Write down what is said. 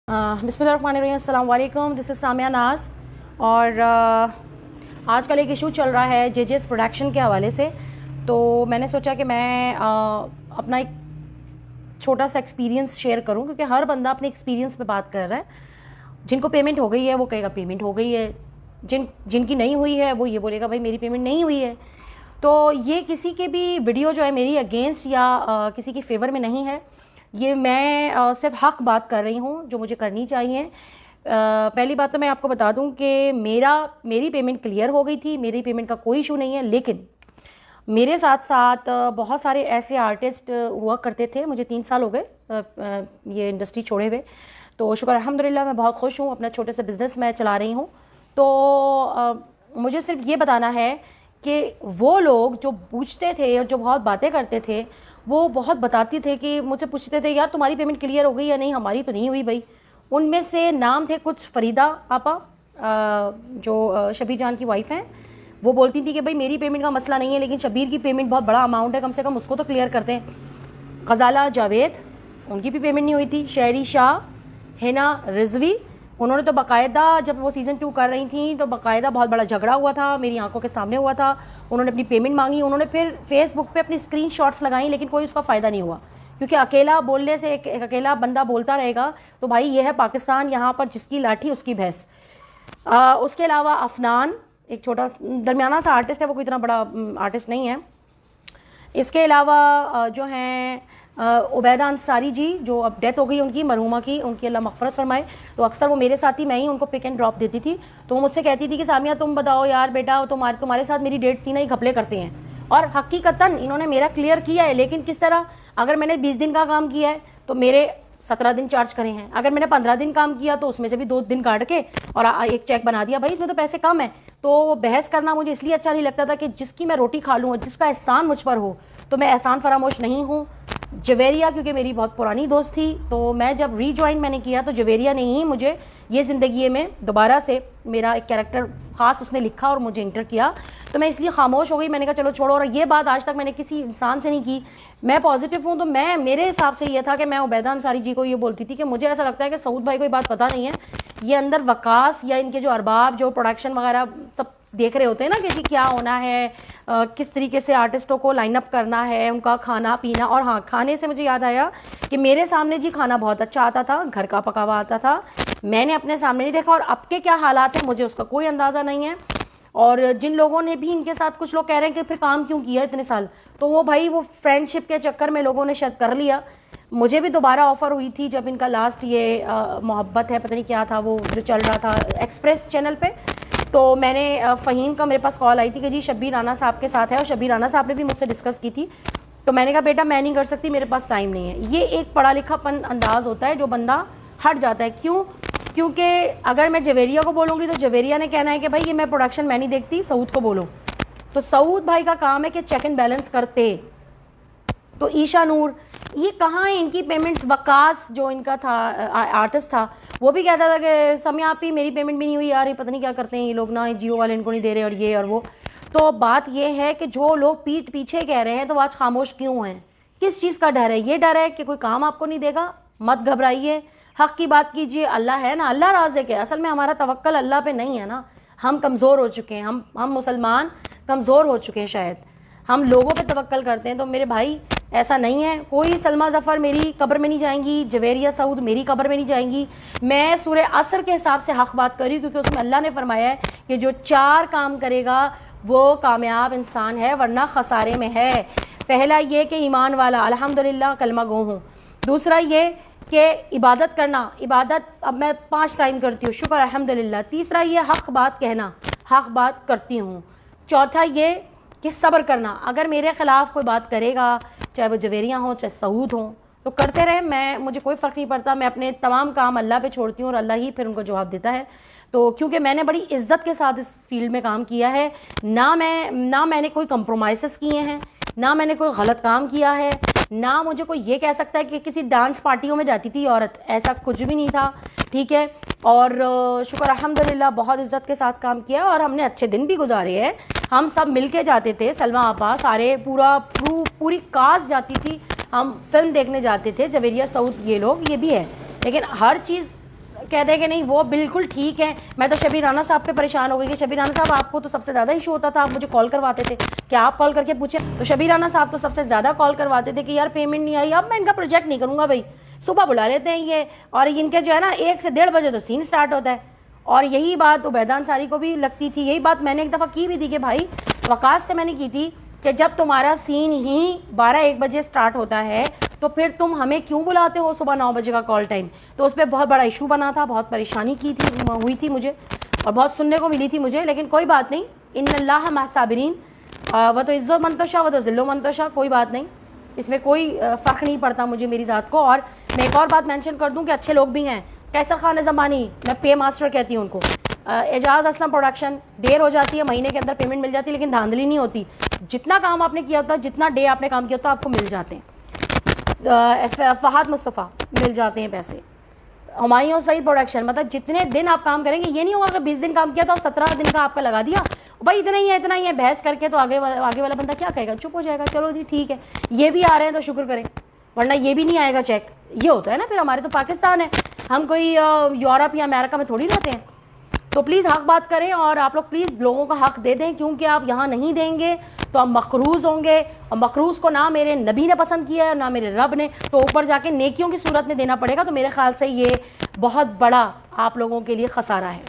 बिस्मिल्लाहिर्रहमानिर्रहीम, अस्सलाम वालेकुम। दिस इज़ सामिया नाज। और आजकल एक इशू चल रहा है जेजेस प्रोडक्शन के हवाले से, तो मैंने सोचा कि मैं अपना एक छोटा सा एक्सपीरियंस शेयर करूं, क्योंकि हर बंदा अपने एक्सपीरियंस पे बात कर रहा है। जिनको पेमेंट हो गई है वो कहेगा पेमेंट हो गई है, जिनकी नहीं हुई है वो ये बोलेगा भाई मेरी पेमेंट नहीं हुई है। तो ये किसी के भी वीडियो जो है मेरी अगेंस्ट या किसी की फेवर में नहीं है। ये मैं सिर्फ हक बात कर रही हूँ जो मुझे करनी चाहिए। पहली बात तो मैं आपको बता दूं कि मेरी पेमेंट क्लियर हो गई थी, मेरी पेमेंट का कोई इशू नहीं है। लेकिन मेरे साथ साथ बहुत सारे ऐसे आर्टिस्ट हुआ करते थे। मुझे 3 साल हो गए ये इंडस्ट्री छोड़े हुए, तो शुक्र अल्हम्दुलिल्लाह मैं बहुत खुश हूँ। अपना छोटे से बिज़नेस मैं चला रही हूँ। तो मुझे सिर्फ ये बताना है कि वो लोग जो पूछते थे और जो बहुत बातें करते थे, वो बहुत बताती थे कि मुझसे पूछते थे यार तुम्हारी पेमेंट क्लियर हो गई या नहीं, हमारी तो नहीं हुई भाई। उनमें से नाम थे कुछ फरीदा आपा, जो शबीर जान की वाइफ हैं। वो बोलती थी कि भाई मेरी पेमेंट का मसला नहीं है, लेकिन शबीर की पेमेंट बहुत बड़ा अमाउंट है, कम से कम उसको तो क्लियर करते हैं। गजाला जावेद, उनकी भी पेमेंट नहीं हुई थी। शहरी शाह, हिना रिजवी, उन्होंने तो बाकायदा जब वो सीज़न 2 कर रही थी तो बाकायदा बहुत बड़ा झगड़ा हुआ था, मेरी आंखों के सामने हुआ था। उन्होंने अपनी पेमेंट मांगी, उन्होंने फिर फेसबुक पे अपनी स्क्रीनशॉट्स लगाई, लेकिन कोई उसका फ़ायदा नहीं हुआ। क्योंकि अकेला बोलने से एक अकेला बंदा बोलता रहेगा तो भाई ये है पाकिस्तान, यहाँ पर जिसकी लाठी उसकी भैंस। उसके अलावा अफनान एक छोटा दरमियाना सा आर्टिस्ट है, वो कोई इतना बड़ा आर्टिस्ट नहीं है। इसके अलावा जो हैं उबैदा अंसारी जी, जो अब डेथ हो गई उनकी, मरहुमा की, उनकी अल्लाह मग़फ़िरत फरमाए। तो अक्सर वो मेरे साथ ही, मैं ही उनको पिक एंड ड्रॉप देती थी। तो वो मुझसे कहती थी कि सामिया तुम बताओ यार बेटा, तुम्हारे साथ मेरी डेट्स ही नहीं घपले करते हैं। और हकीकतन इन्होंने मेरा क्लियर किया है, लेकिन किस तरह? अगर मैंने 20 दिन का काम किया है तो मेरे 17 दिन चार्ज करे हैं। अगर मैंने 15 दिन काम किया तो उसमें से भी 2 दिन काट के और एक चेक बना दिया, भाई इसमें तो पैसे कम है। तो बहस करना मुझे इसलिए अच्छा नहीं लगता था कि जिसकी मैं रोटी खा लूँ और जिसका एहसान मुझ पर हो, तो मैं एहसान फरामोश नहीं हूँ। जवेरिया क्योंकि मेरी बहुत पुरानी दोस्त थी, तो मैं जब रीजॉइन मैंने किया तो जवेरिया ने ही मुझे ये ज़िंदगी में दोबारा से मेरा एक कैरेक्टर ख़ास उसने लिखा और मुझे इंटर किया, तो मैं इसलिए खामोश हो गई। मैंने कहा चलो छोड़ो। और ये बात आज तक मैंने किसी इंसान से नहीं की। मैं पॉजिटिव हूँ, तो मेरे हिसाब से ये था कि मैं उबैदा अंसारी जी को ये बोलती थी कि मुझे ऐसा लगता है कि सऊद भाई को ये बात पता नहीं है, ये अंदर वकास या इनके जो अरबाब जो प्रोडक्शन वगैरह सब देख रहे होते हैं ना कि क्या होना है, किस तरीके से आर्टिस्टों को लाइन अप करना है, उनका खाना पीना। और हाँ, खाने से मुझे याद आया कि मेरे सामने जी खाना बहुत अच्छा आता था, घर का पका हुआ आता था, मैंने अपने सामने नहीं देखा। और अब के क्या हालात हैं मुझे उसका कोई अंदाज़ा नहीं है। और जिन लोगों ने भी इनके साथ, कुछ लोग कह रहे हैं कि फिर काम क्यों किया इतने साल, तो वो भाई वो फ्रेंडशिप के चक्कर में लोगों ने शायद कर लिया। मुझे भी दोबारा ऑफ़र हुई थी जब इनका लास्ट ये मोहब्बत है पता नहीं क्या था वो जो चल रहा था एक्सप्रेस चैनल पे। तो मैंने फ़हीम का मेरे पास कॉल आई थी कि जी शब्बीर राना साहब के साथ है, और शब्बीर राना साहब ने भी मुझसे डिस्कस की थी। तो मैंने कहा बेटा मैं नहीं कर सकती, मेरे पास टाइम नहीं है। ये एक पढ़ा लिखापन अंदाज़ होता है जो बंदा हट जाता है। क्यों? क्योंकि अगर मैं जवेरिया को बोलूँगी तो जवेरिया ने कहना है कि भाई ये मैं प्रोडक्शन मैं नहीं देखती, सऊद को बोलो। तो सऊद भाई का काम है कि चेक एंड बैलेंस करते। तो ईशा नूर ये कहाँ है इनकी पेमेंट्स? वकास जो इनका था आर्टिस्ट था, वो भी कहता था कि समय आप ही मेरी पेमेंट भी नहीं हुई यार, ये पता नहीं क्या करते हैं ये लोग ना, जियो वाले इनको नहीं दे रहे और ये और वो। तो बात ये है कि जो लोग पीठ पीछे कह रहे हैं तो आज खामोश क्यों हैं? किस चीज़ का डर है? ये डर है कि कोई काम आपको नहीं देगा। मत घबराइए, हक़ की बात कीजिए। अल्लाह है ना, अल्लाह राज़िक़ है। असल में हमारा तवक्कल अल्लाह पे नहीं है ना, हम कमज़ोर हो चुके हैं, हम मुसलमान कमज़ोर हो चुके हैं। शायद हम लोगों पे तवक्कल करते हैं। तो मेरे भाई ऐसा नहीं है, कोई सलमा ज़फ़र मेरी कब्र में नहीं जाएंगी, जवेरिया सऊद मेरी कब्र में नहीं जाएंगी। मैं सूरह असर के हिसाब से हक़ बात करी, क्योंकि उसमें अल्लाह ने फरमाया है कि जो 4 काम करेगा वो कामयाब इंसान है, वरना खसारे में है। पहला ये कि ईमान वाला, अल्हम्दुलिल्लाह कलमा गो हूँ। दूसरा ये कि इबादत करना, इबादत अब मैं 5 टाइम करती हूँ, शुक्र अल्हम्दुलिल्लाह। तीसरा ये हक़ बात कहना, हक़ बात करती हूँ। चौथा ये कि सब्र करना, अगर मेरे ख़िलाफ़ कोई बात करेगा, चाहे वो जवेरिया हो चाहे सऊद हो, तो करते रहे, मुझे कोई फ़र्क नहीं पड़ता। मैं अपने तमाम काम अल्लाह पे छोड़ती हूँ और अल्लाह ही फिर उनको जवाब देता है। तो क्योंकि मैंने बड़ी इज्जत के साथ इस फील्ड में काम किया है, ना मैंने कोई कंप्रोमाइज़ किए हैं, ना मैंने कोई गलत काम किया है, ना मुझे कोई ये कह सकता है कि किसी डांस पार्टियों में जाती थी औरत, ऐसा कुछ भी नहीं था। ठीक है, और शुक्र अल्हम्दुलिल्लाह बहुत इज्जत के साथ काम किया और हमने अच्छे दिन भी गुजारे हैं। हम सब मिल के जाते थे, सलमा आपा सारे पूरी कास्ट जाती थी, हम फिल्म देखने जाते थे, जवेरिया सऊद ये लोग ये भी है। लेकिन हर चीज़ کہہ دے کہ نہیں وہ بالکل ٹھیک ہے. میں تو شبیر رانا صاحب پہ پریشان ہو گئی کہ شبیر رانا صاحب آپ کو تو سب سے زیادہ ایشو ہوتا تھا, آپ مجھے کال کرواتے تھے کہ آپ کال کر کے پوچھیں. تو شبیر رانا صاحب تو سب سے زیادہ کال کرواتے تھے کہ یار پیمنٹ نہیں آئی. اب میں ان کا پروجیکٹ نہیں کروں گا بھائی, صبح بلا لیتے ہیں یہ, اور ان کے جو ہے نا 1 سے 1:30 بجے تو سین سٹارٹ ہوتا ہے. اور یہی بات عبیدہ انصاری کو بھی لگتی تھی, یہی بات میں نے ایک دفعہ کی بھی تھی کہ بھائی وقاص سے میں نے کی تھی کہ جب تمہارا سین ہی 12-1 بجے سٹارٹ ہوتا ہے تو پھر تم ہمیں کیوں بلاتے ہو صبح 9 بجے کا کال ٹائم. تو اس پہ بہت بڑا ایشو بنا تھا, بہت پریشانی کی تھی ہوئی تھی مجھے, اور بہت سننے کو ملی تھی مجھے. لیکن کوئی بات نہیں, ان اللہ مع الصابرین, وہ تو عز و منتشا وہ تو ذل و منتشا, کوئی بات نہیں, اس میں کوئی فرق نہیں پڑتا مجھے میری ذات کو. اور میں ایک اور بات مینشن کر دوں کہ اچھے لوگ بھی ہیں. کیسر خان زمانی, میں پے ماسٹر کہتی ہوں ان کو. اعجاز اسلم پروڈکشن, دیر ہو جاتی ہے, مہینے کے اندر پیمنٹ مل جاتی ہے, لیکن دھاندلی نہیں ہوتی. جتنا کام آپ نے کیا ہوتا ہے, جتنا ڈے آپ نے کام کیا ہوتا ہے, آپ کو مل جاتے ہیں. فہد مصطفیٰ مل جاتے ہیں پیسے. ہمایوں سعید پروڈکشن, مطلب جتنے دن آپ کام کریں گے, یہ نہیں ہوگا کہ 20 دن کام کیا تو آپ 17 دن کا آپ کا لگا دیا بھائی اتنا ہی ہے بحث کر کے, تو آگے والا بندہ کیا کہے گا, چپ ہو جائے گا. چلو جی ٹھیک ہے, یہ بھی آ رہے ہیں تو شکر کریں, ورنہ یہ بھی نہیں آئے گا چیک. یہ ہوتا ہے نا پھر, ہمارے تو پاکستان ہے, ہم کوئی یورپ یا امریکہ میں تھوڑی رہتے ہیں. تو پلیز حق بات کریں, اور آپ لوگ پلیز لوگوں کا حق دے دیں, کیونکہ آپ یہاں نہیں دیں گے تو آپ مقروض ہوں گے, اور مقروض کو نہ میرے نبی نے پسند کیا ہے نہ میرے رب نے, تو اوپر جا کے نیکیوں کی صورت میں دینا پڑے گا. تو میرے خیال سے یہ بہت بڑا آپ لوگوں کے لیے خسارہ ہے.